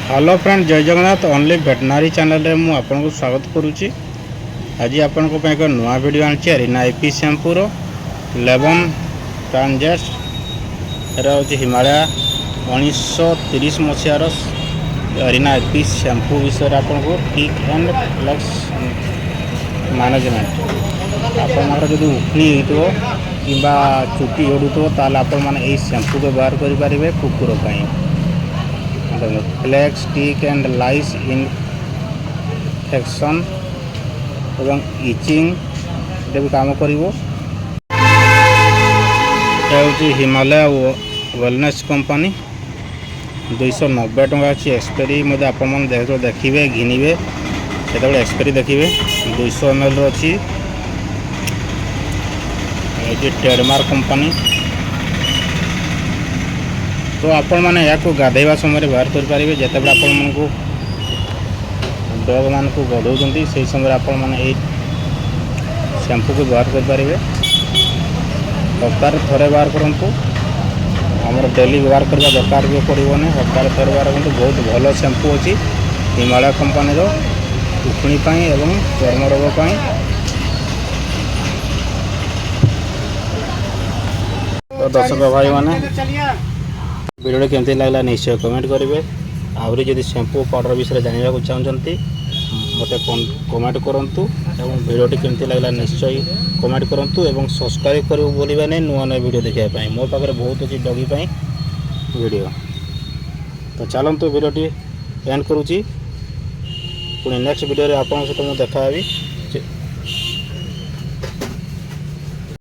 Hello friend, जय Jagannath. Only veterinary channel रे मु आपको स्वागत करुच्ची। आज आपण को एक नुआ वीडियो आनी अरिना एपी शैम्पू रो 11 ट्रांजेस्ट हिमालय 1930 मसीहार अरिना एपी शैम्पू विषय आपको टिक एंड फ्लेक्स मैनेजमेंट आपंकर जो उखणी हो कि चुटी ओडुथो ताल आपण मैंने शैम्पू व्यवहार करेंगे कुकुर fleas tick and lice infection एवं इचिंग भी काम कर हिमालय वेलनेस कंपनी 290 टंका अच्छी एक्सपेरी आप देखिए घिनबे से एक्सपेरी देखिए 200 ml अच्छी ट्रेडमार्क कंपनी। तो आपण मैंने या गाधेवा समय व्यवहार करेंगे जिते आपण को डग मान को गधौं से समय आपण मैंने शैम्पू को व्यवहार करेंगे। सप्ताह थे व्यवहार करूँ आमर डेली व्यवहार करवा दरकार भी पड़ोनी। सप्ताह थे व्यवहार करूँ। बहुत भल शैम्पू अच्छी हिमालय कंपनी उखणी एवं चर्म रोग। तो दर्शक भाई मैंने वीडियो केमती लगला निश्चय कमेंट करेंगे। आहरी जदि शैम्पू पाउडर विषय जानवा चाहते मत कमेंट करूँ। वीडियो केमती लगला निश्चय कमेंट करूँ और सब्सक्राइब करूँ बोलिए नहीं नुआ नुआ वीडियो देखापी। मो पाखे बहुत अच्छी डगी वीडियो। तो चलते वीडियो एंड करुँची पुणी नेक्स्ट वीडियो आप सहित मुझे देखा।